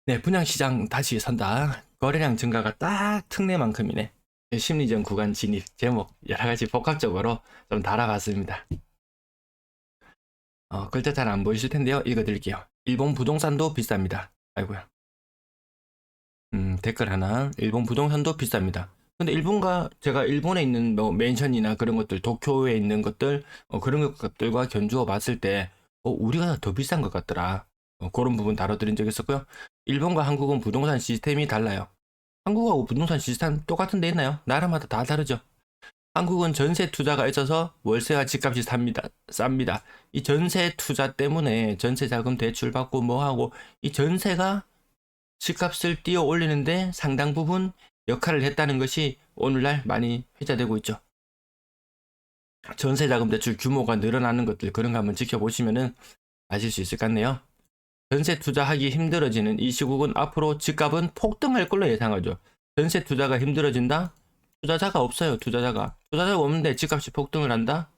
네, 분양시장 다시 선다. 거래량 증가가 딱 특례만큼이네. 심리전 구간 진입 제목 여러 가지 복합적으로 좀 달아봤습니다. 글자 잘 안 보이실 텐데요. 읽어드릴게요. 일본 부동산도 비쌉니다. 아이고야. 댓글 하나. 일본 부동산도 비쌉니다. 근데 일본과 제가 일본에 있는 뭐 맨션이나 그런 것들, 도쿄에 있는 것들, 그런 것들과 견주어 봤을 때, 우리가 더 비싼 것 같더라. 그런 부분 다뤄드린 적 있었고요. 일본과 한국은 부동산 시스템이 달라요. 한국하고 부동산 시스템 똑같은 데 있나요? 나라마다 다 다르죠. 한국은 전세 투자가 있어서 월세와 집값이 쌉니다. 이 전세 투자 때문에 전세 자금 대출 받고 뭐 하고 이 전세가 집값을 띄어 올리는데 상당 부분 역할을 했다는 것이 오늘날 많이 회자되고 있죠. 전세 자금 대출 규모가 늘어나는 것들 그런 거 한번 지켜보시면은 아실 수 있을 것 같네요. 전세 투자하기 힘들어지는 이 시국은 앞으로 집값은 폭등할 걸로 예상하죠. 전세 투자가 힘들어진다? 투자자가 없어요. 투자자가 없는데 집값이 폭등을 한다?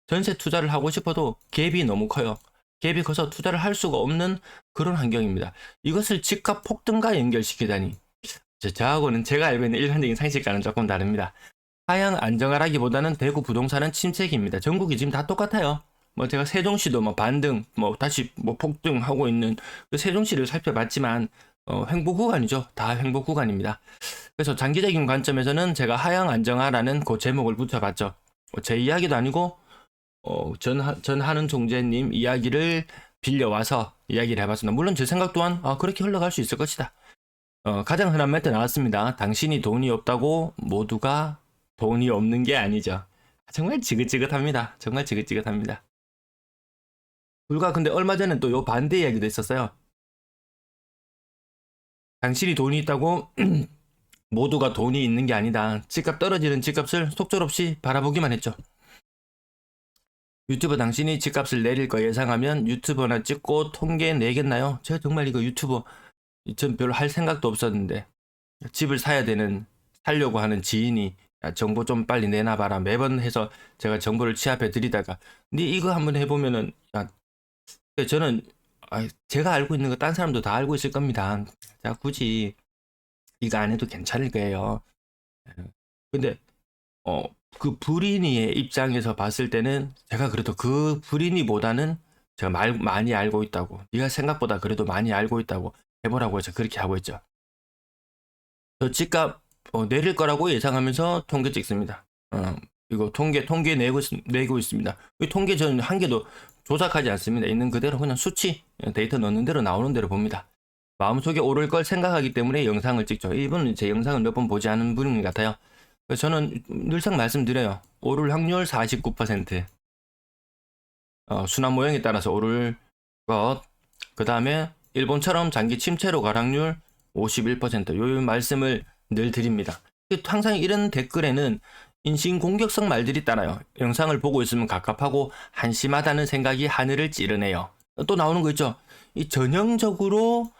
전세 투자를 하고 싶어도 갭이 너무 커요. 갭이 커서 투자를 할 수가 없는 그런 환경입니다. 이것을 집값 폭등과 연결시키다니. 저하고는 제가 알고 있는 일반적인 상식과는 조금 다릅니다. 하향 안정화라기보다는 대구 부동산은 침체기입니다. 전국이 지금 다 똑같아요. 뭐 제가 세종시도 뭐 반등, 뭐 다시 뭐 폭등하고 있는 그 세종시를 살펴봤지만 횡보 구간이죠. 다 횡보 구간입니다. 그래서 장기적인 관점에서는 제가 하향 안정화라는 그 제목을 붙여봤죠. 제 이야기도 아니고 전하는 종재님 이야기를 빌려와서 이야기를 해봤습니다. 물론 제 생각 또한 그렇게 흘러갈 수 있을 것이다. 가장 흔한 멘트 나왔습니다. 당신이 돈이 없다고 모두가 돈이 없는 게 아니죠. 정말 지긋지긋합니다. 정말 지긋지긋합니다. 불과 근데 얼마 전에 또 요 반대 이야기도 있었어요. 당신이 돈이 있다고 모두가 돈이 있는 게 아니다. 집값 떨어지는 집값을 속절없이 바라보기만 했죠. 유튜브 당신이 집값을 내릴 거 예상하면 유튜버나 찍고 통계 내겠나요? 제가 정말 이거 유튜버 전 별로 할 생각도 없었는데 집을 사야 되는 살려고 하는 지인이 야, 정보 좀 빨리 내놔봐라 매번 해서 제가 정보를 취합해 드리다가 근데 이거 한번 해보면은 야, 저는 제가 알고 있는 거 딴 사람도 다 알고 있을 겁니다. 자 굳이 이거 안 해도 괜찮을 거예요. 근데 어, 그 불인이의 입장에서 봤을 때는 제가 그래도 그 불인이보다는 제가 많이 알고 있다고 네가 생각보다 그래도 많이 알고 있다고 해보라고 해서 그렇게 하고 있죠. 저 집값 내릴 거라고 예상하면서 통계 찍습니다. 이거 통계 내고 있습니다. 이 통계 저는 한 개도 조작하지 않습니다. 있는 그대로 그냥 수치 데이터 넣는 대로 나오는 대로 봅니다. 마음속에 오를 걸 생각하기 때문에 영상을 찍죠. 이분은 제 영상을 몇 번 보지 않은 분인 것 같아요. 그래서 저는 늘상 말씀드려요. 오를 확률 49%. 순환 모형에 따라서 오를 것. 그 다음에 일본처럼 장기 침체로 갈 확률 51%. 요 말씀을 늘 드립니다. 항상 이런 댓글에는 인신공격성 말들이 따라요. 영상을 보고 있으면 갑갑하고 한심하다는 생각이 하늘을 찌르네요. 또 나오는 거 있죠. 이 전형적으로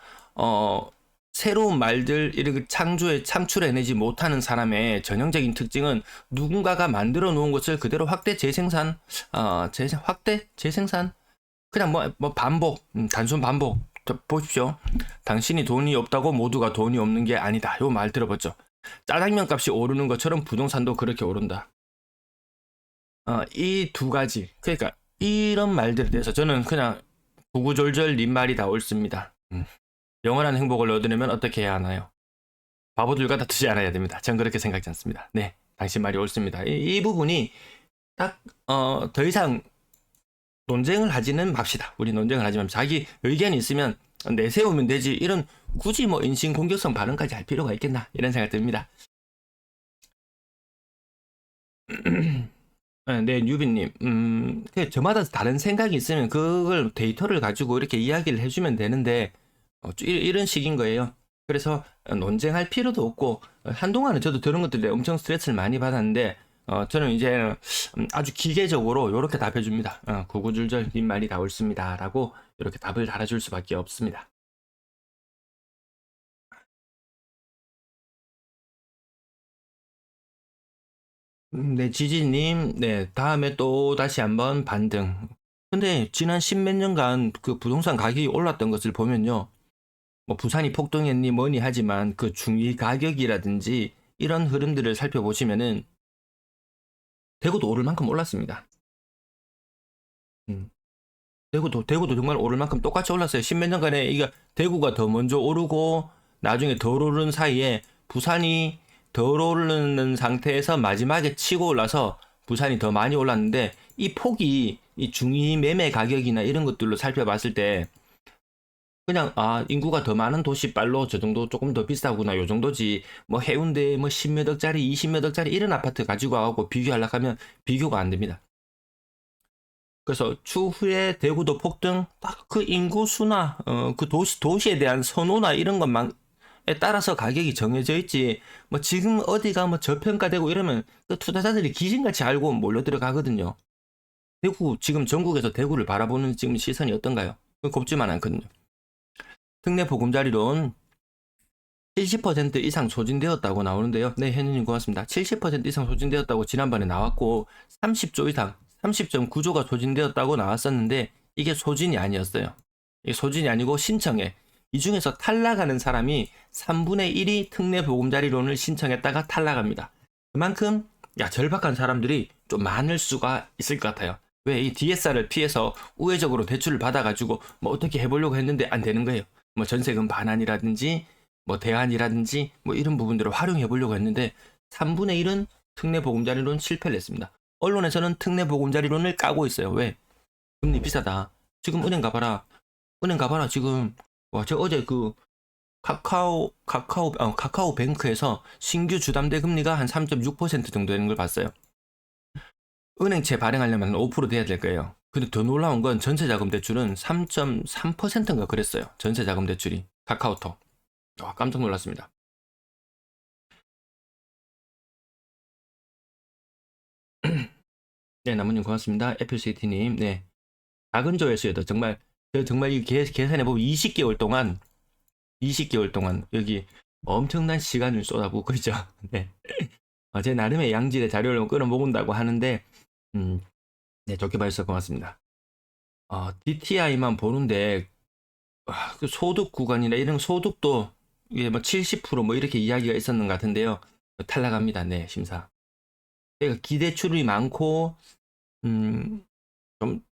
새로운 말들 이렇게 창출해내지 못하는 사람의 전형적인 특징은 누군가가 만들어 놓은 것을 그대로 확대 재생산, 확대 재생산, 그냥 뭐 반복, 단순 반복. 보십시오. 당신이 돈이 없다고 모두가 돈이 없는 게 아니다. 요 말 들어봤죠. 짜장면 값이 오르는 것처럼 부동산도 그렇게 오른다. 이 두 가지. 그러니까 이런 말들에 대해서 저는 그냥 구구절절 님 말이 다 옳습니다. 영원한 행복을 얻으려면 어떻게 해야 하나요? 바보들 같아 두지 않아야 됩니다. 전 그렇게 생각지 않습니다. 네, 당신 말이 옳습니다. 이 부분이 딱, 더 이상 논쟁을 하지는 맙시다. 우리 논쟁을 하지 맙시다. 자기 의견이 있으면 내세우면 되지. 이런 굳이 뭐 인신공격성 발언까지 할 필요가 있겠나. 이런 생각 듭니다. 네, 뉴비님. 저마다 다른 생각이 있으면 그걸 데이터를 가지고 이렇게 이야기를 해주면 되는데, 이런 식인 거예요. 그래서 논쟁할 필요도 없고, 한동안은 저도 그런 것들에 엄청 스트레스를 많이 받았는데, 저는 이제 아주 기계적으로 이렇게 답해줍니다. 구구절절 님 말이 다 옳습니다. 라고 이렇게 답을 달아줄 수밖에 없습니다. 네, 지지님, 네, 다음에 또 다시 한번 반등. 근데 지난 십몇 년간 그 부동산 가격이 올랐던 것을 보면요. 뭐 부산이 폭등했니 뭐니 하지만 그 중위 가격이라든지 이런 흐름들을 살펴보시면은 대구도 오를 만큼 올랐습니다. 대구도 정말 오를 만큼 똑같이 올랐어요. 십몇 년간에 이게 대구가 더 먼저 오르고 나중에 덜 오른 사이에 부산이 덜 오르는 상태에서 마지막에 치고 올라서 부산이 더 많이 올랐는데 이 폭이 이 중위 매매 가격이나 이런 것들로 살펴봤을 때 그냥 인구가 더 많은 도시 빨로 저 정도 조금 더 비싸구나 요 정도지 뭐 해운대 뭐 10몇 억짜리 20몇 억짜리 이런 아파트 가지고 와갖고 비교하려고 하면 비교가 안 됩니다. 그래서 추후에 대구도 폭등 딱 그 인구 수나 그 도시에 대한 선호나 이런 것만에 따라서 가격이 정해져 있지 뭐 지금 어디가 뭐 저평가되고 이러면 그 투자자들이 귀신같이 알고 몰려 들어가거든요. 대구 지금 전국에서 대구를 바라보는 지금 시선이 어떤가요? 곱지만 않거든요. 특례 보금자리론 70% 이상 소진되었다고 나오는데요. 네, 현우님 고맙습니다. 70% 이상 소진되었다고 지난번에 나왔고 30조 이상 30.9조가 소진되었다고 나왔었는데 이게 소진이 아니었어요. 이게 소진이 아니고 신청해. 이 중에서 탈락하는 사람이 3분의 1이 특례 보금자리론을 신청했다가 탈락합니다. 그만큼 절박한 사람들이 좀 많을 수가 있을 것 같아요. 왜 이 DSR을 피해서 우회적으로 대출을 받아가지고 뭐 어떻게 해보려고 했는데 안 되는 거예요. 뭐 전세금 반환이라든지 뭐 대안이라든지 뭐 이런 부분들을 활용해 보려고 했는데 3분의 1은 특례 보금자리론 실패를 했습니다. 언론에서는 특례 보금자리론을 까고 있어요. 왜? 금리 비싸다. 지금 은행 가봐라. 은행 가봐라. 지금 저 어제 그 카카오뱅크에서 신규 주담대 금리가 한 3.6% 정도 되는 걸 봤어요. 은행채 발행하려면 5% 돼야 될 거예요. 근데 더 놀라운 건 전세자금 대출은 3.3%인가 그랬어요. 전세자금 대출이 카카오톡. 깜짝 놀랐습니다. 네, 나무님 고맙습니다. 애플시티님, 네. 작은 조회수에도 정말 이 계산해보면 20개월 동안 여기 엄청난 시간을 쏟아붓고 그죠? 네. 제 나름의 양질의 자료를 끌어모은다고 하는데, 네, 좋게 봐주셔서 고맙습니다. DTI만 보는데, 그 소득 구간이나 이런 소득도 이게 뭐 70%뭐 이렇게 이야기가 있었는 것 같은데요. 탈락합니다. 네, 심사. 그러니까 기대출이 많고, 음, 좀,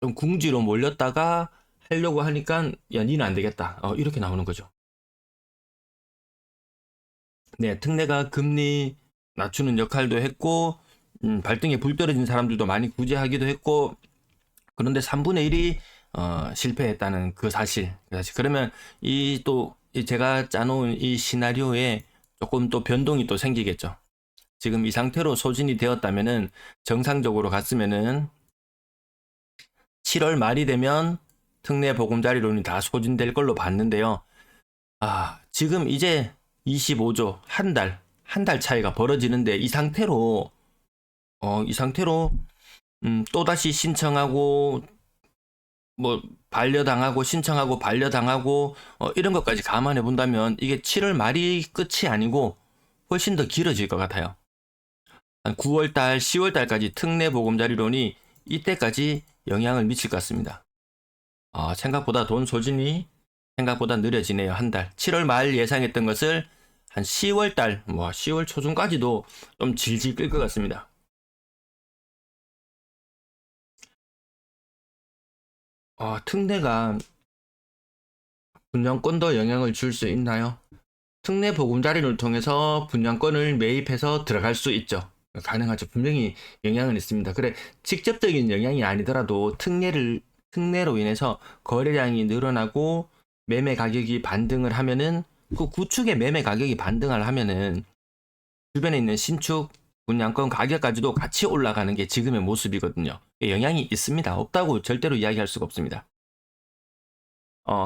좀 궁지로 몰렸다가 하려고 하니까, 야, 니는 안 되겠다. 이렇게 나오는 거죠. 네, 특례가 금리 낮추는 역할도 했고, 발등에 불 떨어진 사람들도 많이 구제하기도 했고, 그런데 3분의 1이 실패했다는 그 사실. 그러면 제가 짜놓은 이 시나리오에 조금 또 변동이 또 생기겠죠. 지금 이 상태로 소진이 되었다면은 정상적으로 갔으면은 7월 말이 되면 특례 보금자리론이 다 소진될 걸로 봤는데요. 지금 이제 25조 한 달 차이가 벌어지는데 이 상태로 또다시 신청하고 뭐 반려당하고 신청하고 반려당하고 이런 것까지 감안해 본다면 이게 7월 말이 끝이 아니고 훨씬 더 길어질 것 같아요. 한 9월달, 10월달까지 특례 보금자리론이 이때까지 영향을 미칠 것 같습니다. 생각보다 돈 소진이 생각보다 느려지네요. 한 달. 7월 말 예상했던 것을 한 10월달, 10월 초중까지도 좀 질질 끌 것 같습니다. 특례가 분양권도 영향을 줄 수 있나요? 특례 보금자리를 통해서 분양권을 매입해서 들어갈 수 있죠. 가능하죠. 분명히 영향은 있습니다. 그래, 직접적인 영향이 아니더라도 특례로 인해서 거래량이 늘어나고 매매 가격이 반등을 하면은 그 구축의 매매 가격이 반등을 하면은 주변에 있는 신축 분양권 가격까지도 같이 올라가는 게 지금의 모습이거든요. 영향이 있습니다. 없다고 절대로 이야기할 수가 없습니다.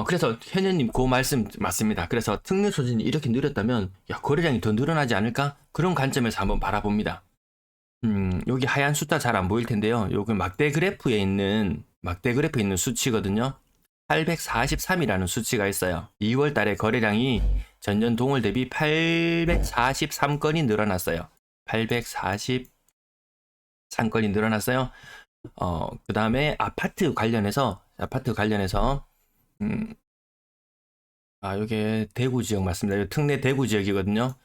그래서 현현님 그 말씀 맞습니다. 그래서 특례 소진이 이렇게 느렸다면 거래량이 더 늘어나지 않을까? 그런 관점에서 한번 바라봅니다. 여기 하얀 숫자 잘 안 보일 텐데요. 여기 막대 그래프에 있는 수치거든요. 843이라는 수치가 있어요. 2월 달에 거래량이 전년 동월 대비 843건이 늘어났어요. 843건이 늘어났어요. 그 다음에 아파트 관련해서 요게 대구 지역 맞습니다. 요 특내 대구 지역이거든요.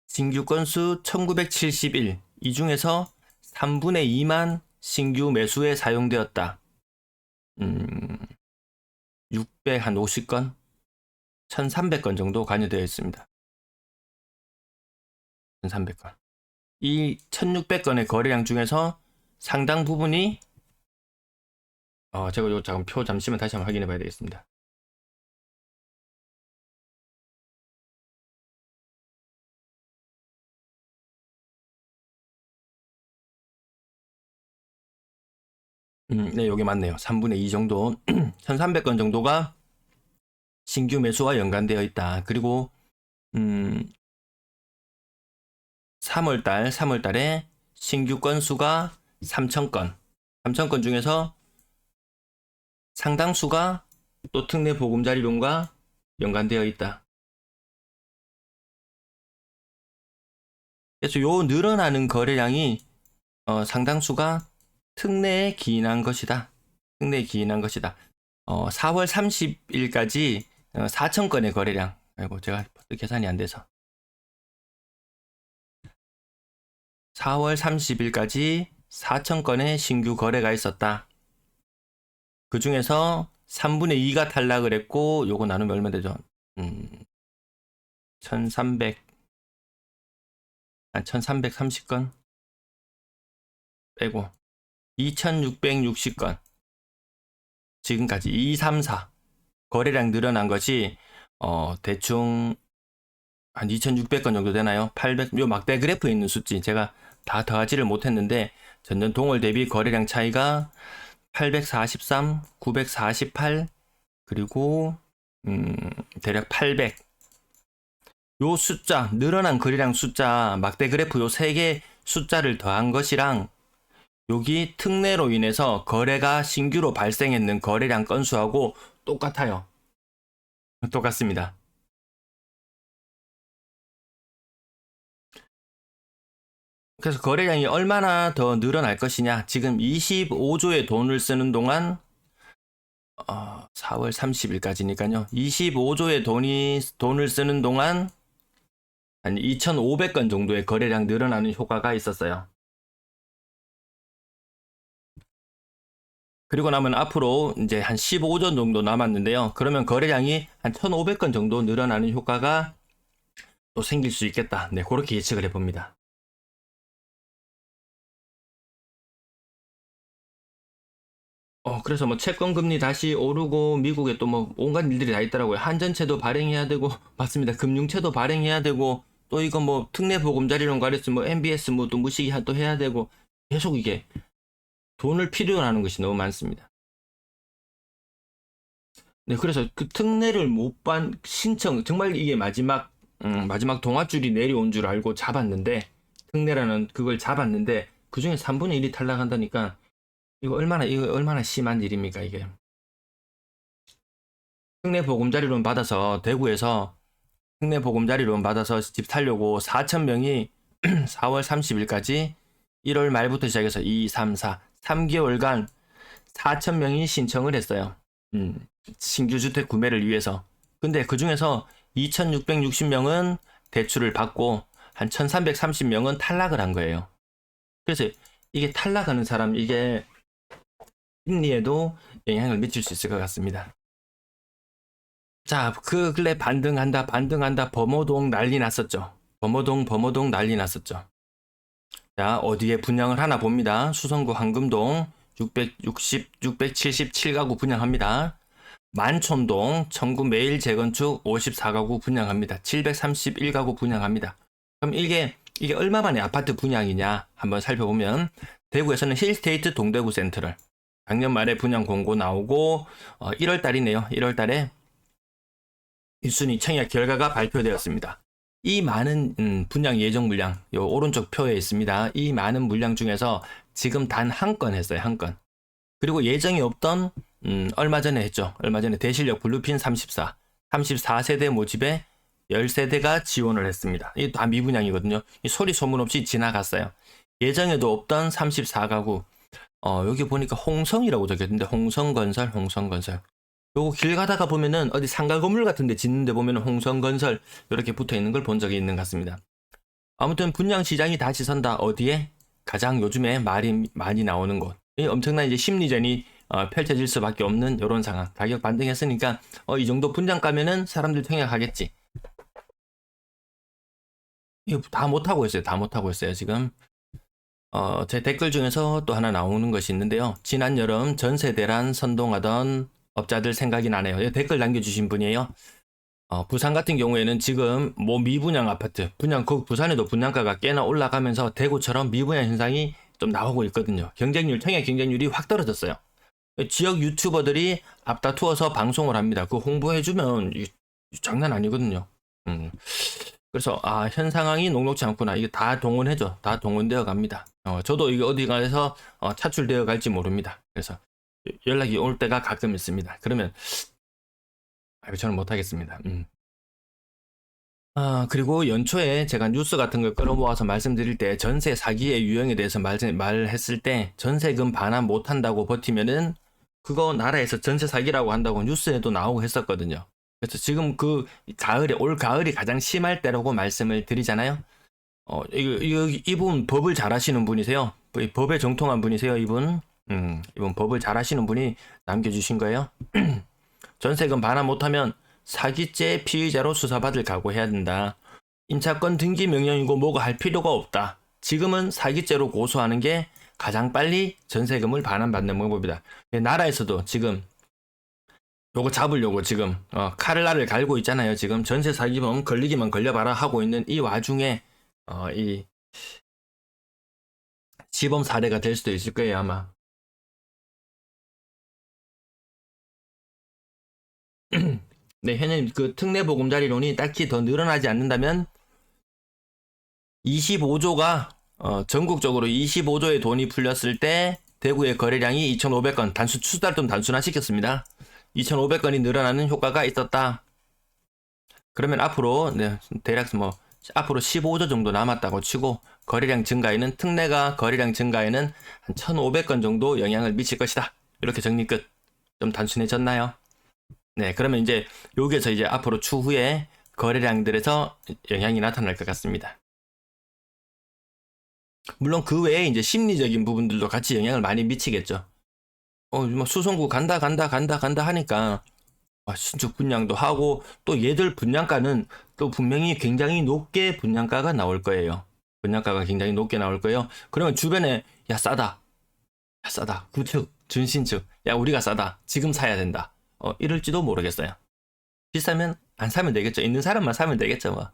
신규 건수 1971. 이 중에서 3분의 2만 신규 매수에 사용되었다. 650건, 1300건 정도 관여되어 있습니다. 1300건. 이 1600건의 거래량 중에서 상당 부분이 제가 요 잠깐 표 잠시만 다시 한번 확인해 봐야 되겠습니다. 네, 요게 맞네요. 3분의 2 정도, 1300건 정도가 신규 매수와 연관되어 있다. 그리고 3월달에 신규 건수가 3000건, 3000건 중에서 상당수가 또 특례 보금자리론과 연관되어 있다. 그래서 요 늘어나는 거래량이 상당수가 특례에 기인한 것이다. 특례에 기인한 것이다. 4월 30일까지 4,000건의 거래량. 아이고, 제가 계산이 안 돼서. 4월 30일까지 4,000건의 신규 거래가 있었다. 그 중에서 3분의 2가 탈락을 했고, 요거 나누면 얼마 되죠? 1330건 빼고 2660건. 지금까지 2, 3, 4 거래량 늘어난 것이 대충 한 2600건 정도 되나요? 800, 요 막대 그래프에 있는 수치 제가 다 더하지를 못했는데 전년 동월 대비 거래량 차이가 843, 948 그리고 대략 800. 요 숫자, 늘어난 거래량 숫자, 막대 그래프 요 세 개 숫자를 더한 것이랑 여기 특례로 인해서 거래가 신규로 발생했는 거래량 건수하고 똑같아요. 똑같습니다. 그래서 거래량이 얼마나 더 늘어날 것이냐. 지금 25조의 돈을 쓰는 동안 4월 30일까지니까요. 25조의 돈을 쓰는 동안 한 2,500건 정도의 거래량 늘어나는 효과가 있었어요. 그리고 나면 앞으로 이제 한 15조 정도 남았는데요. 그러면 거래량이 한 1,500건 정도 늘어나는 효과가 또 생길 수 있겠다. 네, 그렇게 예측을 해봅니다. 그래서 뭐 채권 금리 다시 오르고 미국에 또 뭐 온갖 일들이 다 있더라고요. 한전채도 발행해야 되고 맞습니다. 금융채도 발행해야 되고 또 이거 뭐 특례 보금자리론 가렸으면 뭐 MBS 뭐 또 무시기 또 해야 되고 계속 이게 돈을 필요로 하는 것이 너무 많습니다. 네, 그래서 그 특례를 못 반 신청 정말 이게 마지막 동아줄이 내려온 줄 알고 잡았는데 특례라는 그걸 잡았는데 그중에 3분의 1이 탈락한다니까 이거 얼마나 심한 일입니까, 이게. 특례 보금자리론 받아서 대구에서 특례 보금자리론 받아서 집 살려고 4,000명이 4월 30일까지 1월 말부터 시작해서 2, 3, 4, 3개월간 4,000명이 신청을 했어요. 신규 주택 구매를 위해서. 근데 그 중에서 2,660명은 대출을 받고 한 1,330명은 탈락을 한 거예요. 그래서 이게 탈락하는 사람, 이게 심리에도 영향을 미칠 수 있을 것 같습니다. 자, 그 근래 반등한다, 범어동 난리 났었죠. 범어동 난리 났었죠. 자, 어디에 분양을 하나 봅니다. 수성구 황금동 677가구 분양합니다. 만촌동 청구 매일 재건축 54가구 분양합니다. 731가구 분양합니다. 그럼 이게 얼마 만에 아파트 분양이냐 한번 살펴보면 대구에서는 힐스테이트 동대구 센트럴 작년 말에 분양 공고 나오고 1월 달이네요. 1월 달에 1순위 청약 결과가 발표되었습니다. 이 많은 분양 예정 물량, 요 오른쪽 표에 있습니다. 이 많은 물량 중에서 지금 단 한 건 했어요. 한 건. 그리고 예정이 없던 얼마 전에 했죠. 얼마 전에 대실력 블루핀 34세대 모집에 10세대가 지원을 했습니다. 이게 다 미분양이거든요. 이 소리 소문 없이 지나갔어요. 예정에도 없던 34가구. 여기 보니까 홍성이라고 적혀있는데 홍성건설. 요거 길 가다가 보면은 어디 상가 건물 같은 데 짓는데 보면은 홍성건설 이렇게 붙어 있는 걸 본 적이 있는 것 같습니다. 아무튼 분양 시장이 다시 선다. 어디에? 가장 요즘에 말이 많이 나오는 곳. 이 엄청난 이제 심리전이 펼쳐질 수밖에 없는 이런 상황. 가격 반등했으니까 이 정도 분양가면은 사람들 청약하겠지. 이거 다 못하고 있어요. 다 못하고 있어요. 지금 제 댓글 중에서 또 하나 나오는 것이 있는데요. 지난 여름 전세 대란 선동하던 업자들 생각이 나네요. 댓글 남겨주신 분이에요. 부산 같은 경우에는 지금 뭐 미분양 아파트, 부산에도 분양가가 꽤나 올라가면서 대구처럼 미분양 현상이 좀 나오고 있거든요. 청약 경쟁률이 확 떨어졌어요. 지역 유튜버들이 앞다투어서 방송을 합니다. 그 홍보해주면 장난 아니거든요. 그래서 현 상황이 녹록지 않구나. 이게 다 동원해줘. 다 동원되어 갑니다. 저도 이게 어디 가서 차출되어 갈지 모릅니다. 그래서 연락이 올 때가 가끔 있습니다. 그러면 저는 못하겠습니다. 그리고 연초에 제가 뉴스 같은 걸 끌어모아서 말씀드릴 때 전세 사기의 유형에 대해서 말했을 때 전세금 반환 못한다고 버티면은 그거 나라에서 전세 사기라고 한다고 뉴스에도 나오고 했었거든요. 그래서 지금 올 가을이 가장 심할 때라고 말씀을 드리잖아요. 이분 법을 잘 하시는 분이세요. 법에 정통한 분이세요, 이분. 이분 법을 잘 하시는 분이 남겨주신 거예요. 전세금 반환 못하면 사기죄 피의자로 수사받을 각오해야 된다. 임차권 등기 명령이고 뭐가 할 필요가 없다. 지금은 사기죄로 고소하는 게 가장 빨리 전세금을 반환받는 방법이다. 나라에서도 지금 요거 잡으려고 지금 칼날을 갈고 있잖아요. 지금 전세 사기범 걸리기만 걸려봐라 하고 있는 이 와중에 이 시범 사례가 될 수도 있을 거예요, 아마. 네, 현재 그 특례 보금자리론이 딱히 더 늘어나지 않는다면 25조가 전국적으로 25조의 돈이 풀렸을 때 대구의 거래량이 2,500건 추달 좀 단순화시켰습니다. 2,500건이 늘어나는 효과가 있었다. 그러면 앞으로 대략 앞으로 15조 정도 남았다고 치고 특례가 거래량 증가에는 한 1,500건 정도 영향을 미칠 것이다. 이렇게 정리 끝. 좀 단순해졌나요? 네, 그러면 이제 여기에서 이제 앞으로 추후에 거래량들에서 영향이 나타날 것 같습니다. 물론 그 외에 이제 심리적인 부분들도 같이 영향을 많이 미치겠죠. 수성구 간다 하니까 신축 분양도 하고 또 얘들 분양가는 또 분명히 굉장히 높게 분양가가 나올 거예요. 분양가가 굉장히 높게 나올 거예요. 그러면 주변에 싸다 구축 준신축 우리가 싸다 지금 사야 된다 이럴지도 모르겠어요. 비싸면 안 사면 되겠죠. 있는 사람만 사면 되겠죠 뭐.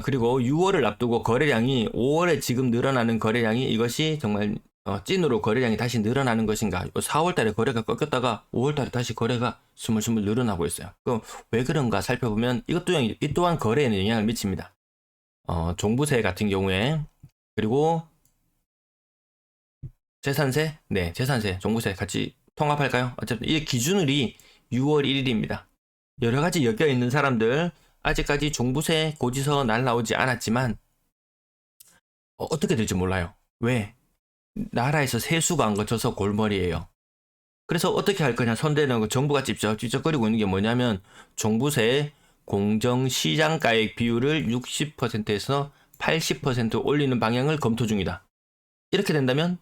그리고 6월을 앞두고 거래량이 5월에 지금 늘어나는 거래량이 이것이 정말 찐으로 거래량이 다시 늘어나는 것인가. 4월달에 거래가 꺾였다가 5월달에 다시 거래가 스물스물 늘어나고 있어요. 그럼 왜 그런가 살펴보면 이 또한 거래에는 영향을 미칩니다. 종부세 같은 경우에 그리고 재산세, 재산세, 종부세 같이 통합할까요? 어쨌든 이 기준일이 6월 1일입니다. 여러 가지 엮여 있는 사람들 아직까지 종부세 고지서 날라오지 않았지만 어떻게 될지 몰라요. 왜? 나라에서 세수가 안 거쳐서 골머리예요. 그래서 어떻게 할 거냐 선대는 정부가 찝쩍거리고 있는 게 뭐냐면 종부세 공정시장가액 비율을 60%에서 80% 올리는 방향을 검토 중이다. 이렇게 된다면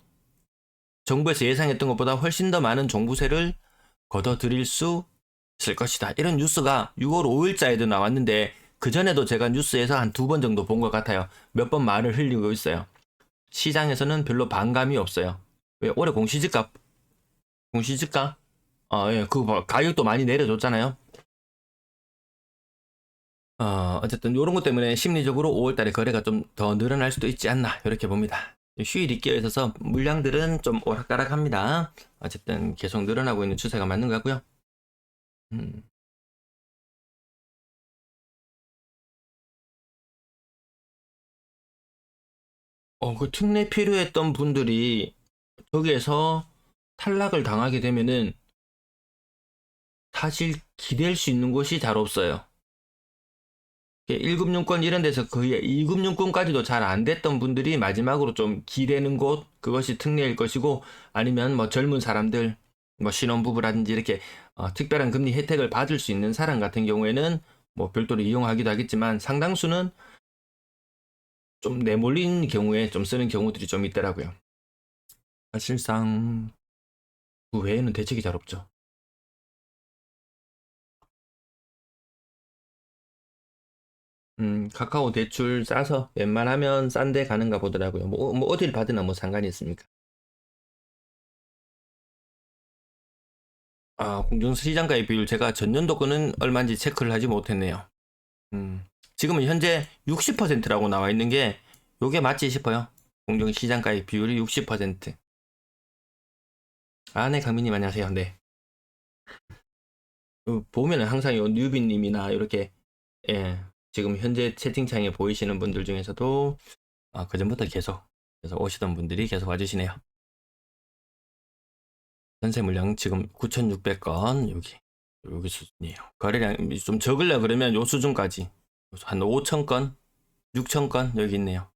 정부에서 예상했던 것보다 훨씬 더 많은 종부세를 걷어들일 수 있을 것이다. 이런 뉴스가 6월 5일자에도 나왔는데 그전에도 제가 뉴스에서 한 2번 정도 본 것 같아요. 몇 번 말을 흘리고 있어요. 시장에서는 별로 반감이 없어요. 왜? 올해 공시지가 그 가격도 많이 내려줬잖아요. 어쨌든 이런 것 때문에 심리적으로 5월달에 거래가 좀 더 늘어날 수도 있지 않나 이렇게 봅니다. 휴일이 끼어 있어서 물량들은 좀 오락가락합니다. 어쨌든 계속 늘어나고 있는 추세가 맞는 것 같고요. 그 특례 필요했던 분들이 저기에서 탈락을 당하게 되면은 사실 기댈 수 있는 곳이 잘 없어요. 1금융권 이런 데서 거의 2금융권까지도 잘 안 됐던 분들이 마지막으로 좀 기대는 곳 그것이 특례일 것이고 아니면 뭐 젊은 사람들 뭐 신혼부부라든지 이렇게 특별한 금리 혜택을 받을 수 있는 사람 같은 경우에는 뭐 별도로 이용하기도 하겠지만 상당수는 좀 내몰린 경우에 좀 쓰는 경우들이 좀 있더라고요. 사실상 그 외에는 대책이 잘 없죠. 카카오 대출 싸서 웬만하면 싼 데 가는가 보더라고요. 뭐 어딜 받으나 뭐 상관이 있습니까? 공정시장 가입 비율 제가 전년도 거는 얼마인지 체크를 하지 못했네요. 지금은 현재 60%라고 나와 있는 게 요게 맞지 싶어요. 공정시장 가입 비율이 60%. 네, 강민님 안녕하세요. 네. 보면은 항상 요 뉴비님이나 이렇게 예, 지금 현재 채팅창에 보이시는 분들 중에서도 그전부터 계속 오시던 분들이 계속 와주시네요. 전세 물량 지금 9,600건 여기 수준이에요. 거래량 좀 적으려 그러면 요 수준까지 한 5,000건, 6,000건 여기 있네요.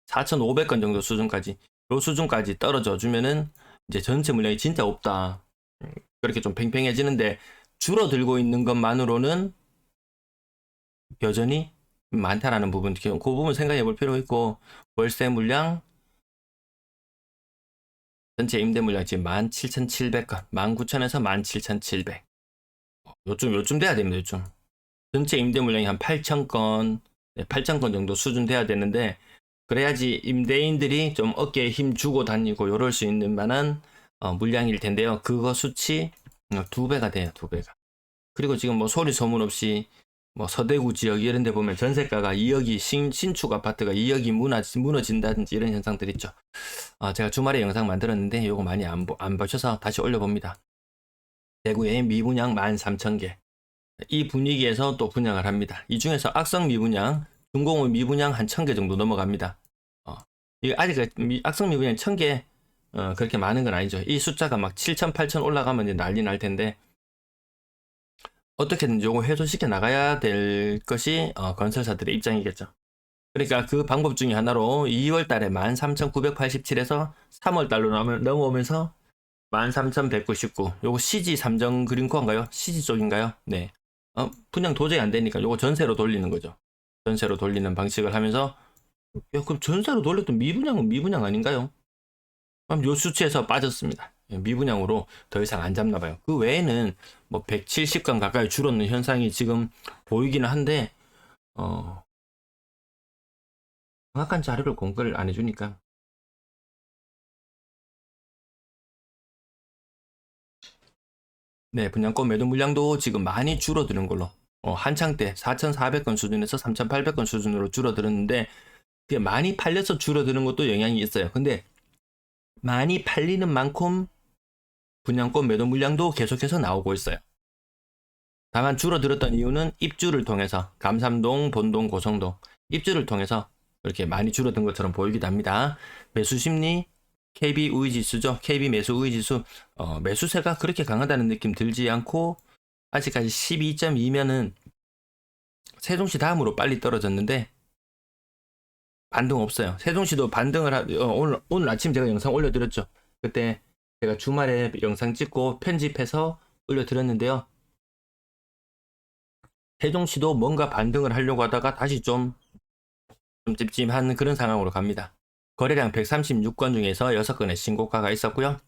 4,500건 정도 수준까지 요 수준까지 떨어져 주면은 이제 전체 물량이 진짜 없다. 그렇게 좀 팽팽해지는데 줄어들고 있는 것만으로는 여전히 많다라는 부분, 그 부분 생각해 볼 필요가 있고, 월세 물량, 전체 임대 물량 지금 17,700건, 19,000에서 17,700. 요쯤 돼야 됩니다, 요쯤. 전체 임대 물량이 한 8,000건, 8,000건 정도 수준 돼야 되는데, 그래야지 임대인들이 좀 어깨에 힘 주고 다니고 요럴 수 있는 만한 물량일 텐데요. 그거 수치 2배가 돼요, 2배가. 그리고 지금 뭐 소리 소문 없이 뭐 서대구 지역 이런 데 보면 전세가가 2억이 신축 아파트가 2억이 무너진다든지 이런 현상들 있죠. 제가 주말에 영상 만들었는데 요거 많이 안 보셔서 다시 올려봅니다. 대구에 미분양 13,000개. 이 분위기에서 또 분양을 합니다. 이 중에서 악성 미분양, 중공업 미분양 한 1,000개 정도 넘어갑니다. 이 아직 악성 미분양 1,000개 그렇게 많은 건 아니죠. 이 숫자가 막 7,000, 8,000 올라가면 이제 난리 날 텐데 어떻게든 요거 해소시켜 나가야 될 것이 건설사들의 입장이겠죠. 그러니까 그 방법 중에 하나로 2월 달에 13,987에서 3월 달로 넘어오면서 13,199. 요거 CG 삼정 그린코어인가요? CG 쪽인가요? 네. 분양 도저히 안 되니까 요거 전세로 돌리는 거죠. 전세로 돌리는 방식을 하면서 그럼 전세로 돌렸던 미분양은 미분양 아닌가요? 그럼 요 수치에서 빠졌습니다. 미분양으로 더 이상 안 잡나 봐요. 그 외에는 뭐 170건 가까이 줄었는 현상이 지금 보이기는 한데 정확한 자료를 공개를 안 해주니까. 네, 분양권 매도 물량도 지금 많이 줄어드는 걸로. 한창 때 4,400건 수준에서 3,800건 수준으로 줄어들었는데 그게 많이 팔려서 줄어드는 것도 영향이 있어요. 근데 많이 팔리는 만큼 분양권 매도 물량도 계속해서 나오고 있어요. 다만 줄어들었던 이유는 입주를 통해서 감삼동, 본동, 고성동 입주를 통해서 이렇게 많이 줄어든 것처럼 보이기도 합니다. 매수 심리, KB 우위 지수죠. KB 매수 우위 지수 매수세가 그렇게 강하다는 느낌 들지 않고 아직까지 12.2면은 세종시 다음으로 빨리 떨어졌는데 반등 없어요. 세종시도 반등을 오늘 아침 제가 영상 올려드렸죠. 그때 제가 주말에 영상 찍고 편집해서 올려드렸는데요. 세종시도 뭔가 반등을 하려고 하다가 다시 좀 찜찜한 그런 상황으로 갑니다. 거래량 136건 중에서 6건의 신고가가 있었고요.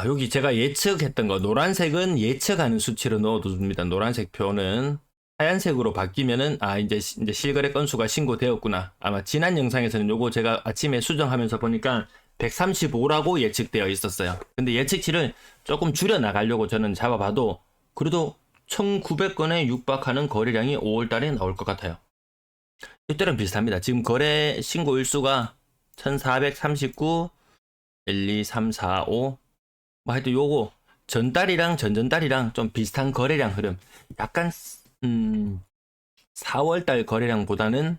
여기 제가 예측했던 거 노란색은 예측하는 수치로 넣어둡니다. 노란색 표는 하얀색으로 바뀌면은 이제 실거래 건수가 신고되었구나. 아마 지난 영상에서는 요거 제가 아침에 수정하면서 보니까 135라고 예측되어 있었어요. 근데 예측치를 조금 줄여 나가려고 저는 잡아봐도 그래도 1900건에 육박하는 거래량이 5월달에 나올 것 같아요. 이때랑 비슷합니다. 지금 거래 신고 일수가 1439, 1, 2, 3, 4, 5. 뭐 하여튼 요거 전달이랑 전전달이랑 좀 비슷한 거래량 흐름. 약간 4월달 거래량보다는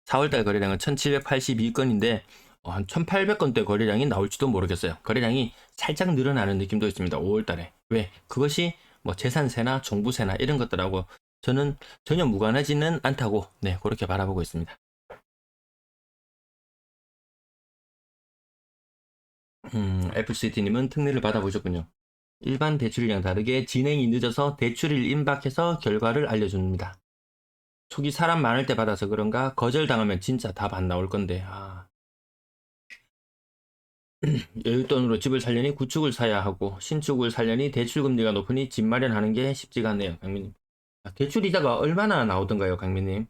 4월달 거래량은 1782건인데 한 1800건대 거래량이 나올지도 모르겠어요. 거래량이 살짝 늘어나는 느낌도 있습니다. 5월달에. 왜? 그것이 뭐 재산세나 종부세나 이런 것들하고 저는 전혀 무관하지는 않다고 그렇게 바라보고 있습니다. FCT님은 특례를 받아보셨군요. 일반 대출이랑 다르게 진행이 늦어서 대출일 임박해서 결과를 알려줍니다. 초기 사람 많을 때 받아서 그런가 거절당하면 진짜 답 안 나올 건데. 여윳돈으로 집을 살려니 구축을 사야 하고 신축을 살려니 대출금리가 높으니 집 마련하는 게 쉽지가 않네요. 강민님. 대출 이자가 얼마나 나오던가요, 강민님?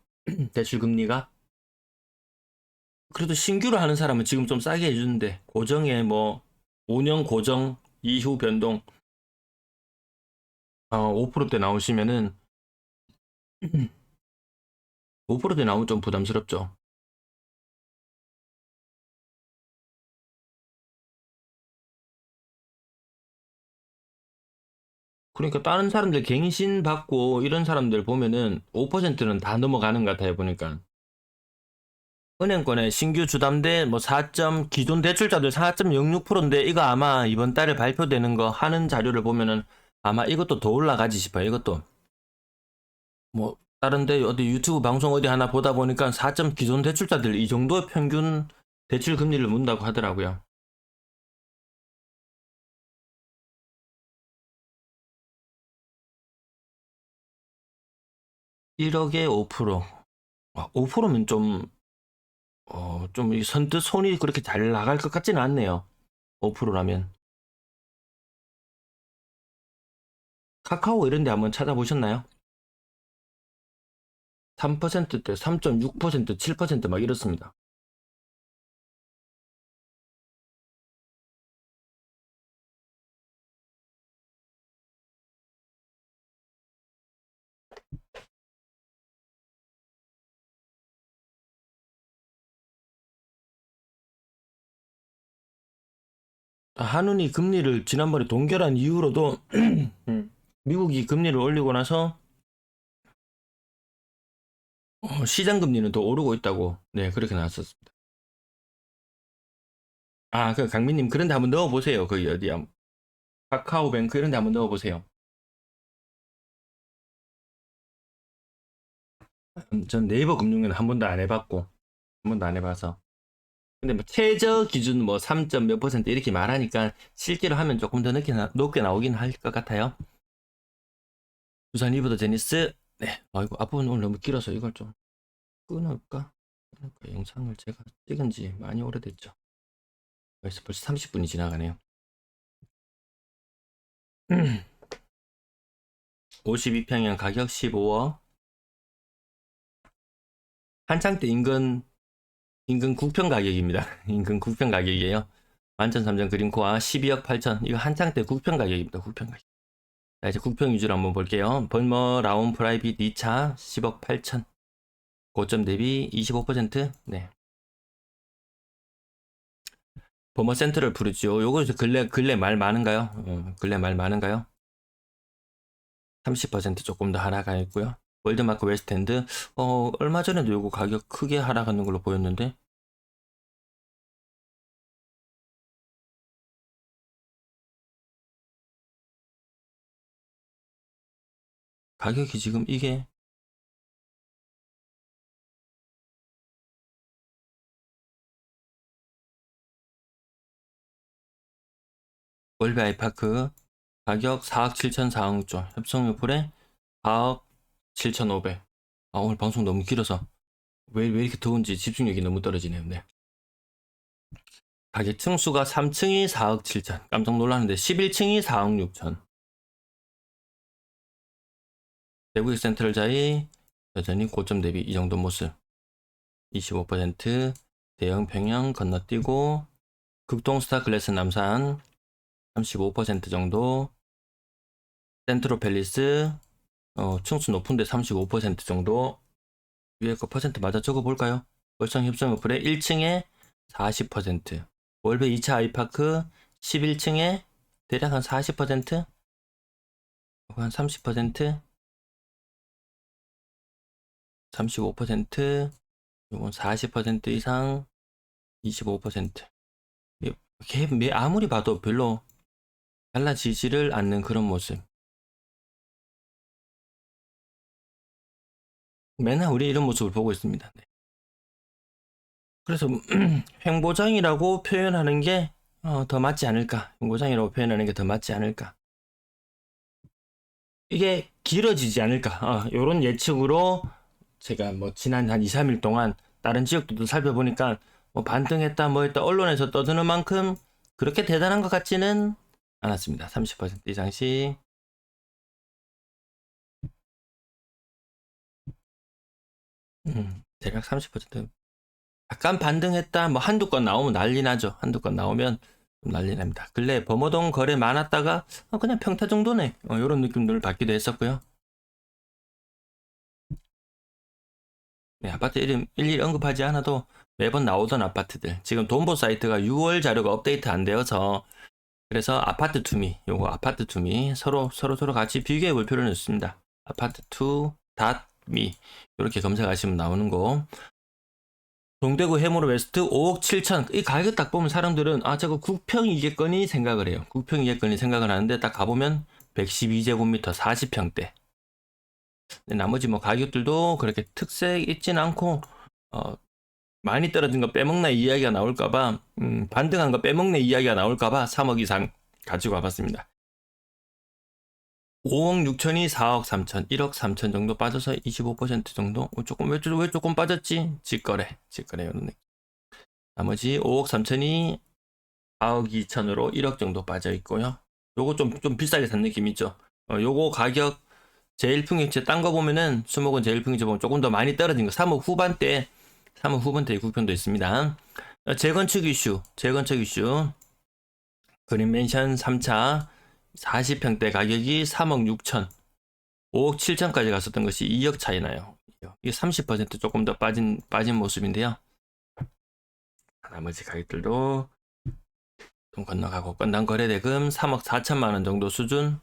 대출 금리가? 그래도 신규로 하는 사람은 지금 좀 싸게 해주는데 고정에 뭐 5년 고정 이후 변동 5%대 나오시면은 5%대 나오면 좀 부담스럽죠. 그러니까 다른 사람들 갱신 받고 이런 사람들 보면은 5%는 다 넘어가는 것 같아요, 보니까. 은행권에 신규 주담대 뭐 4점 기존 대출자들 4.06%인데 이거 아마 이번 달에 발표되는 거 하는 자료를 보면은 아마 이것도 더 올라가지 싶어요. 이것도 뭐 다른데 어디 유튜브 방송 어디 하나 보다 보니까 4점 기존 대출자들 이 정도 평균 대출 금리를 문다고 하더라고요. 1억에 5%. 5%면 좀 선뜻 손이 그렇게 잘 나갈 것 같지는 않네요. 5%라면. 카카오 이런 데 한번 찾아보셨나요? 3%대, 3.6%, 7%막 이렇습니다. 한은이 금리를 지난번에 동결한 이후로도 미국이 금리를 올리고 나서 시장 금리는 더 오르고 있다고 네 그렇게 나왔었습니다. 그 강민님 그런데 한번 넣어보세요. 거기 어디야 카카오뱅크 이런데 한번 넣어보세요. 전 네이버 금융은 한 번도 안 해봤고 한 번도 안 해봐서 근데 뭐 최저 기준 뭐 3점 몇 퍼센트 이렇게 말하니까 실제로 하면 조금 더 높게 나오긴 할 것 같아요. 두산 리버더 제니스 네 아이고 앞부분 오늘 너무 길어서 이걸 좀 끊을까? 그러니까 영상을 제가 찍은 지 많이 오래됐죠. 벌써 30분이 지나가네요. 52평형 가격 15억. 한창 때 인근 9평 가격입니다. 인근 9평 가격이에요. 만천 3점 그린코아 12억 8천. 이거 한창 때 9평 가격입니다. 9평 가격. 자, 이제 9평 위주로 한번 볼게요. 벌머 라운 프라이빗 2차 10억 8천. 고점 대비 25%. 네. 버머 센트럴 푸르지오. 요거 근래 말 많은가요? 근래 말 많은가요? 30% 조금 더 하락하 있고요. 월드마크 웨스트엔드 얼마 전에도 요거 가격 크게 하락하는 걸로 보였는데 가격이 지금 이게 월베 아이파크 가격 4억 7천 4억 6조 협성료 풀에 4억 7,500. 오늘 방송 너무 길어서 왜 이렇게 더운지 집중력이 너무 떨어지네요. 네. 가격 층수가 3층이 4억 7천. 깜짝 놀랐는데 11층이 4억 6천. 대구역 센트럴 자이 여전히 고점 대비 이 정도 모습. 25% 대형 평형 건너뛰고 극동스타 글래스 남산 35% 정도 센트로 팰리스 층수 높은데 35% 정도 위에 거 퍼센트 맞아 적어 볼까요? 월성 협성 어플에 1층에 40% 월배 2차 아이파크 11층에 대략 한 40%? 한 30%? 35% 요건 40% 이상 25% 이게 아무리 봐도 별로 달라지지를 않는 그런 모습. 맨날 우리 이런 모습을 보고 있습니다. 네. 그래서 횡보장이라고 표현하는 게 더 맞지 않을까? 연고장이라고 표현하는 게 더 맞지 않을까? 이게 길어지지 않을까? 요런 예측으로 제가 뭐 지난 한 2, 3일 동안 다른 지역들도 살펴보니까 뭐 반등했다 뭐 했다 언론에서 떠드는 만큼 그렇게 대단한 것 같지는 않았습니다. 30% 이상씩. 대략 30%. 약간 반등했다 뭐 한두 건 나오면 난리 나죠. 한두 건 나오면 좀 난리 납니다. 근래 범어동 거래 많았다가 그냥 평타 정도네. 요런 느낌들을 받기도 했었고요. 네, 아파트 이름 일일이 언급하지 않아도 매번 나오던 아파트들. 지금 돈보 사이트가 6월 자료가 업데이트 안 되어서 그래서 아파트 투미, 요거 아파트 투미 서로 같이 비교해 볼 필요는 있습니다. 아파트 투 닷미 이렇게 검색하시면 나오는 거. 동대구 해무로 웨스트 5억 7천. 이 가격 딱 보면 사람들은 저거 국평이겠거니 생각을 해요. 국평이겠거니 생각을 하는데 딱 가보면 112제곱미터 40평대. 나머지 뭐 가격들도 그렇게 특색 있진 않고 많이 떨어진 거 빼먹나 이야기가 나올까봐 반등한 거 빼먹네 이야기가 나올까봐 3억 이상 가지고 와봤습니다. 5억 6천이 4억 3천, 1억 3천 정도 빠져서 25% 정도? 왜 조금 빠졌지? 직거래 이런 느낌. 나머지 5억 3천이 4억 2천으로 1억 정도 빠져 있고요. 요거 좀 비싸게 산 느낌 있죠? 요거 가격 제일평균치 딴 거 보면은 수목은 제일평균치 보면 조금 더 많이 떨어진 거 3억 후반대에 국평도 있습니다. 재건축 이슈 그린맨션 3차 40평대 가격이 3억 6천 5억 7천까지 갔었던 것이 2억 차이 나요. 이게 30% 조금 더 빠진 모습인데요. 나머지 가격들도 좀 건너가고 건당 거래대금 3억 4천만 원 정도 수준.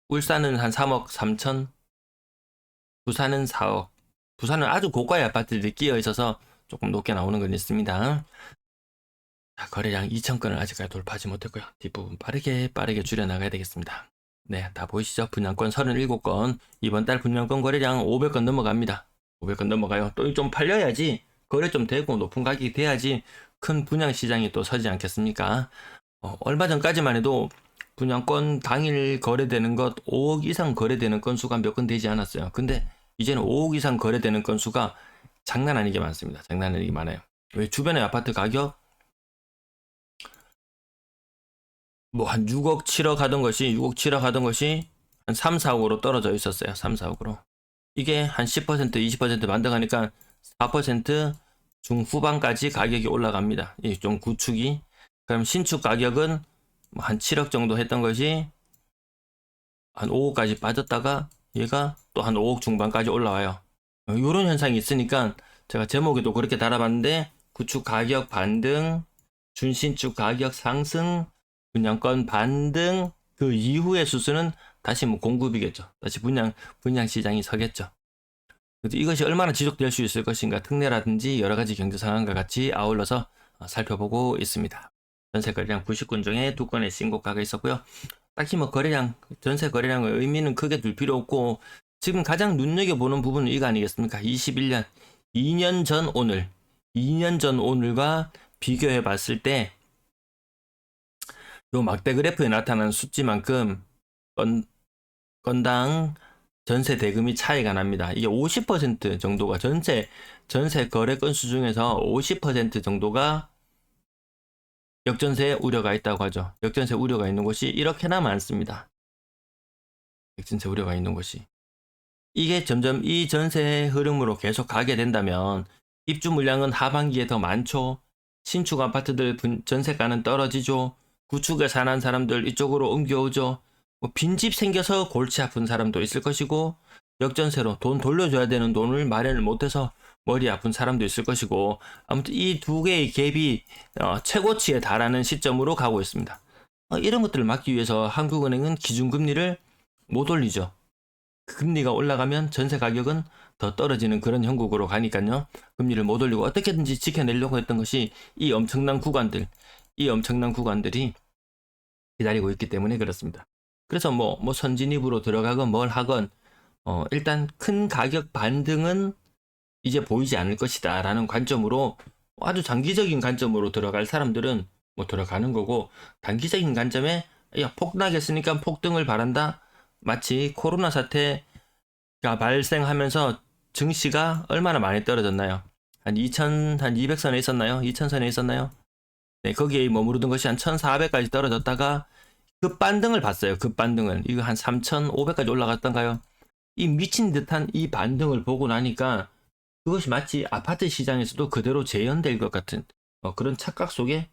울산은 한 3억 3천, 부산은 4억. 부산은 아주 고가의 아파트들이 끼어 있어서 조금 높게 나오는 건 있습니다. 자, 거래량 2,000건을 아직까지 돌파하지 못했고요. 뒷부분 빠르게 줄여나가야 되겠습니다. 네, 다 보이시죠? 분양권 37건. 이번 달 분양권 거래량 500건 넘어갑니다. 500건 넘어가요. 또 좀 팔려야지. 거래 좀 되고 높은 가격이 돼야지 큰 분양 시장이 또 서지 않겠습니까? 얼마 전까지만 해도 분양권 당일 거래되는 것 5억 이상 거래되는 건수가 몇 건 되지 않았어요. 근데 이제는 5억 이상 거래되는 건수가 장난 아니게 많습니다. 장난 아니게 많아요. 왜 주변의 아파트 가격 뭐 한 6억 7억 하던 것이 한 3, 4억으로 떨어져 있었어요. 3, 4억으로. 이게 한 10%, 20% 만들어가니까 4% 중후반까지 가격이 올라갑니다. 좀 구축이. 그럼 신축 가격은 한 7억 정도 했던 것이 한 5억까지 빠졌다가 얘가 또 한 5억 중반까지 올라와요. 이런 현상이 있으니까 제가 제목에도 그렇게 달아봤는데 구축 가격 반등, 준신축 가격 상승, 분양권 반등, 그 이후의 수수는 다시 뭐 공급이겠죠. 다시 분양 시장이 서겠죠. 이것이 얼마나 지속될 수 있을 것인가 특례라든지 여러 가지 경제 상황과 같이 아울러서 살펴보고 있습니다. 전세 거래량 90건 중에 2건의 신고가가 있었고요. 딱히 뭐 전세 거래량의 의미는 크게 둘 필요 없고 지금 가장 눈여겨보는 부분은 이거 아니겠습니까? 21년, 2년 전 오늘과 비교해 봤을 때 요 막대 그래프에 나타난 수치만큼 건당 전세 대금이 차이가 납니다. 이게 50% 정도가 전세 거래 건수 중에서 50% 정도가 역전세 우려가 있다고 하죠. 역전세 우려가 있는 곳이 이렇게나 많습니다. 역전세 우려가 있는 곳이. 이게 점점 이 전세 흐름으로 계속 가게 된다면 입주 물량은 하반기에 더 많죠. 신축 아파트들 전세가는 떨어지죠. 구축에 사는 사람들 이쪽으로 옮겨오죠. 뭐 빈집 생겨서 골치 아픈 사람도 있을 것이고 역전세로 돈 돌려줘야 되는 돈을 마련을 못해서 머리 아픈 사람도 있을 것이고 아무튼 이 두 개의 갭이 최고치에 달하는 시점으로 가고 있습니다. 이런 것들을 막기 위해서 한국은행은 기준금리를 못 올리죠. 금리가 올라가면 전세 가격은 더 떨어지는 그런 형국으로 가니까요. 금리를 못 올리고 어떻게든지 지켜내려고 했던 것이 이 엄청난 구간들이 기다리고 있기 때문에 그렇습니다. 그래서 뭐 선진입으로 들어가건 뭘 하건 일단 큰 가격 반등은 이제 보이지 않을 것이다 라는 관점으로 아주 장기적인 관점으로 들어갈 사람들은 뭐 들어가는 거고, 단기적인 관점에 야, 폭락했으니까 폭등을 바란다. 마치 코로나 사태가 발생하면서 증시가 얼마나 많이 떨어졌나요? 한 2000, 한 200선에 있었나요? 2000선에 있었나요? 네, 거기에 머무르던 것이 한 1400까지 떨어졌다가 급반등을 봤어요. 급반등을. 이거 한 3500까지 올라갔던가요? 이 미친 듯한 이 반등을 보고 나니까 그것이 마치 아파트 시장에서도 그대로 재현될 것 같은 그런 착각 속에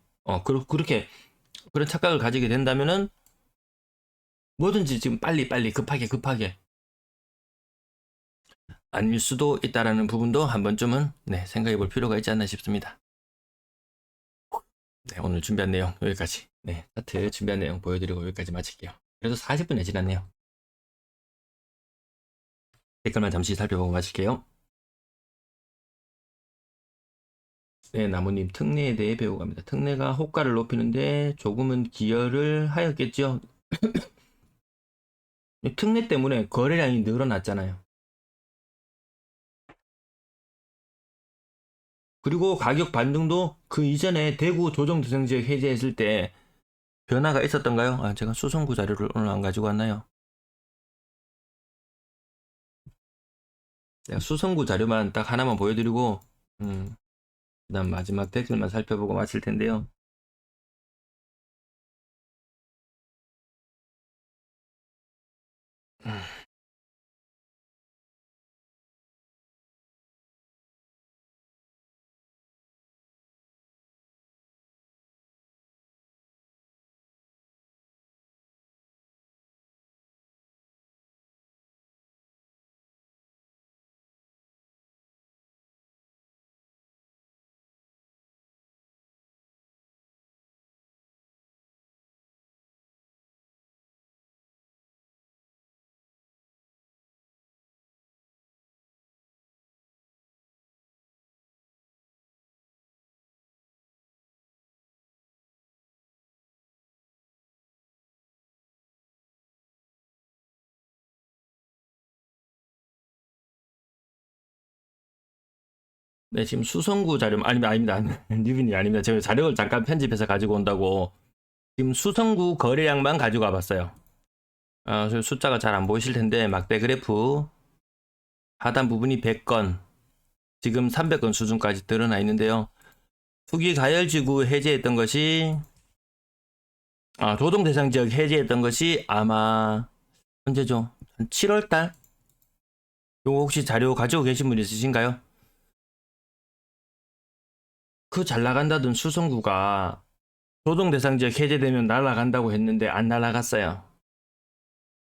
그렇게 그런 착각을 가지게 된다면은 뭐든지 지금 빨리 급하게 아닐 수도 있다라는 부분도 한 번쯤은 네, 생각해 볼 필요가 있지 않나 싶습니다. 네, 오늘 준비한 내용 여기까지. 네, 차트 준비한 내용 보여드리고 여기까지 마칠게요. 그래서 40분이 지났네요. 댓글만 잠시 살펴보고 마칠게요. 네, 나무님 특례에 대해 배우고 갑니다. 특례가 호가를 높이는데 조금은 기여를 하였겠죠. 특례 때문에 거래량이 늘어났잖아요. 그리고 가격 반등도 그 이전에 대구 조정대상지역 해제했을 때 변화가 있었던가요? 아, 제가 수성구 자료를 오늘 안 가지고 왔나요? 제가 수성구 자료만 딱 하나만 보여드리고, 그다음 마지막 댓글만 살펴보고 마칠 텐데요. 네, 지금 수성구 자료, 아닙니다. 뉴빈이 아닙니다. 제가 자료를 잠깐 편집해서 가지고 온다고. 지금 수성구 거래량만 가지고 와봤어요. 숫자가 잘 안 보이실 텐데, 막대 그래프 하단 부분이 100건, 지금 300건 수준까지 드러나 있는데요. 투기 가열지구 해제했던 것이, 조정 대상 지역 해제했던 것이 아마, 언제죠? 한 7월달? 요거 혹시 자료 가지고 계신 분 있으신가요? 그 잘 나간다던 수성구가 조정 대상 지역 해제되면 날아간다고 했는데 안 날아갔어요.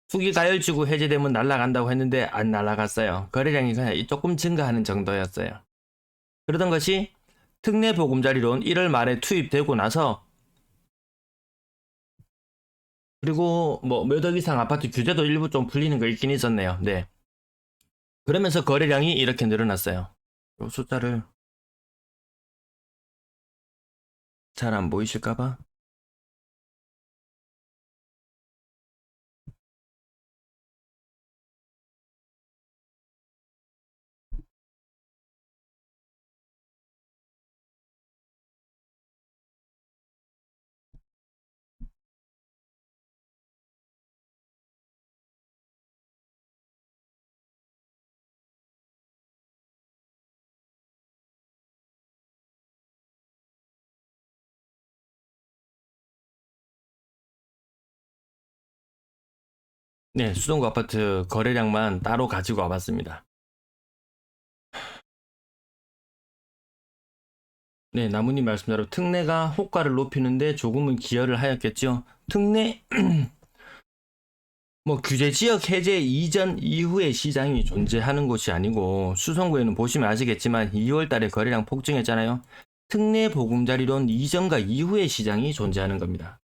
투기 가열지구 해제되면 날아간다고 했는데 안 날아갔어요. 거래량이 그냥 조금 증가하는 정도였어요. 그러던 것이 특례 보금자리론 1월 말에 투입되고 나서 그리고 뭐 몇 억 이상 아파트 규제도 일부 좀 풀리는 거 있긴 있었네요. 네. 그러면서 거래량이 이렇게 늘어났어요. 이 숫자를 잘 안 보이실까봐. 네, 수성구 아파트 거래량만 따로 가지고 와봤습니다. 네, 나무님 말씀대로 특례가 호가를 높이는데 조금은 기여를 하였겠죠. 특례, 뭐 규제 지역 해제 이전 이후의 시장이 존재하는 곳이 아니고 수성구에는 보시면 아시겠지만 2월 달에 거래량 폭증했잖아요. 특례 보금자리론 이전과 이후의 시장이 존재하는 겁니다.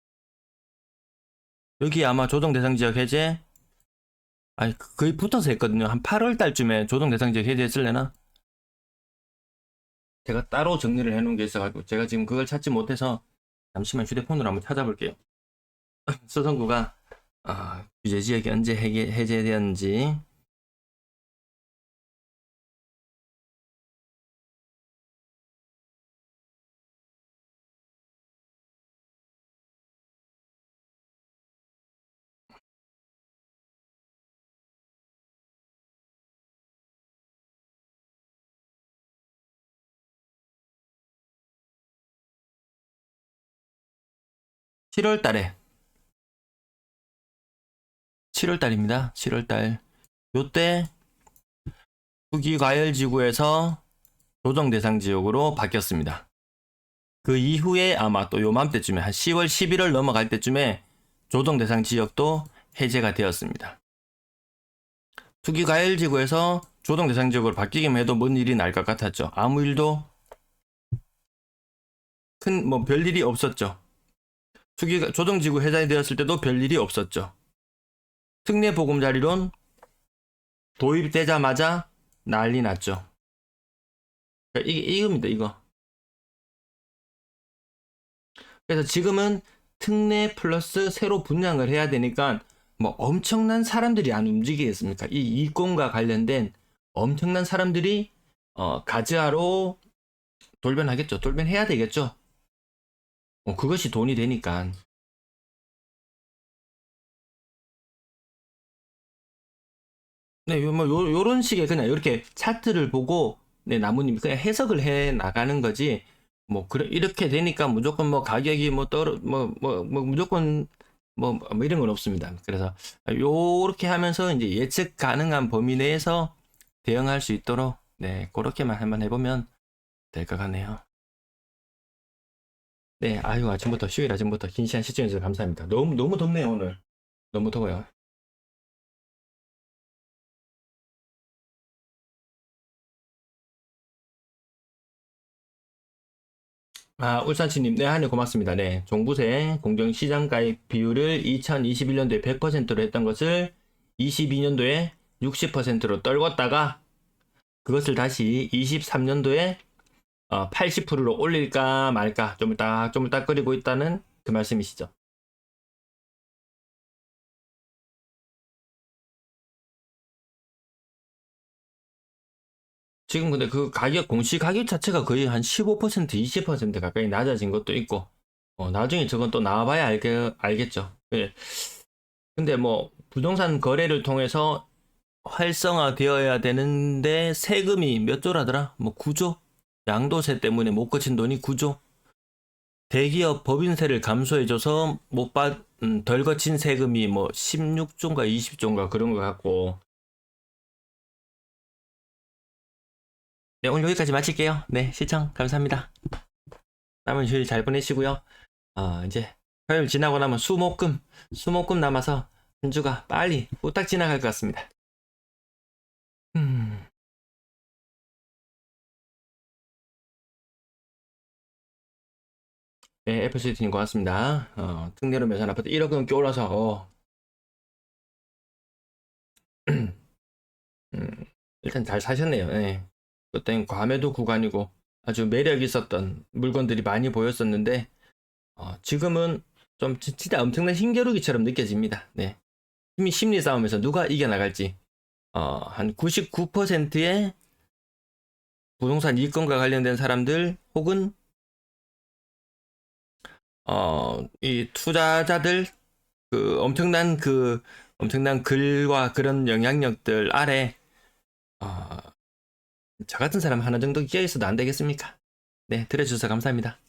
여기 아마 조정 대상 지역 해제 거의 붙어서 했거든요. 한 8월 달쯤에 조정 대상 지역 해제했을래나? 제가 따로 정리를 해놓은 게 있어가지고 제가 지금 그걸 찾지 못해서 잠시만 휴대폰으로 한번 찾아볼게요. 수성구가 규제 지역이 언제 해제되었는지 7월 달에 7월 달입니다. 7월 달. 요때 투기과열지구에서 조정 대상 지역으로 바뀌었습니다. 그 이후에 아마 또 요맘때쯤에 한 10월 11월 넘어갈 때쯤에 조정 대상 지역도 해제가 되었습니다. 투기과열지구에서 조정 대상 지역으로 바뀌기만 해도 뭔 일이 날 것 같았죠. 아무 일도 큰 뭐 별일이 없었죠. 조정지구 해제되었을 때도 별일이 없었죠. 특례보금자리론 도입되자마자 난리 났죠. 이겁니다, 이거. 그래서 지금은 특례 플러스 새로 분양을 해야 되니까 뭐 엄청난 사람들이 안 움직이겠습니까? 이 이권과 관련된 엄청난 사람들이 가즈아로 돌변하겠죠. 돌변해야 되겠죠. 그것이 돈이 되니까. 네, 뭐 요런 식의 그냥 이렇게 차트를 보고 네, 나무님 그냥 해석을 해 나가는 거지. 뭐 이렇게 되니까 무조건 뭐 가격이 뭐 무조건 뭐 이런 건 없습니다. 그래서 요렇게 하면서 이제 예측 가능한 범위 내에서 대응할 수 있도록 네, 그렇게만 한번 해보면 될 것 같네요. 네, 아유 아침부터 휴일 아침부터 긴 시간 시청해주셔서 감사합니다. 너무 덥네요 오늘. 너무 더워요. 아, 울산시님, 네, 한해 고맙습니다. 네, 종부세 공정시장가액 비율을 2021년도에 100%로 했던 것을 22년도에 60%로 떨궜다가 그것을 다시 23년도에 80%로 올릴까 말까 좀 이따 끓이고 있다는 그 말씀이시죠. 지금 근데 그 가격, 공시 가격 자체가 거의 한 15%, 20% 가까이 낮아진 것도 있고, 나중에 저건 또 나와봐야 알겠죠. 예. 근데 뭐, 부동산 거래를 통해서 활성화되어야 되는데, 세금이 몇 조라더라? 뭐, 9조? 양도세 때문에 못 거친 돈이 9조? 대기업 법인세를 감소해줘서 덜 거친 세금이 뭐, 16조인가 20조인가 그런 것 같고, 네, 오늘 여기까지 마칠게요. 네, 시청 감사합니다. 남은 휴일 잘 보내시고요. 이제 화요일 지나고 나면 수목금 남아서 한 주가 빨리 후딱 지나갈 것 같습니다. 네, 애플시티님 고맙습니다. 특례로 매산 아파트 1억 넘게 올라서 일단 잘 사셨네요. 네. 그땐 과매도 구간이고 아주 매력 있었던 물건들이 많이 보였었는데 지금은 좀 진짜 엄청난 힘겨루기처럼 느껴집니다. 네. 심리 싸움에서 누가 이겨나갈지 한 99%의 부동산 이권과 관련된 사람들 혹은 이 투자자들 엄청난 글과 그런 영향력들 아래 저 같은 사람 하나 정도 끼어 있어도 안 되겠습니까? 네, 들어주셔서 감사합니다.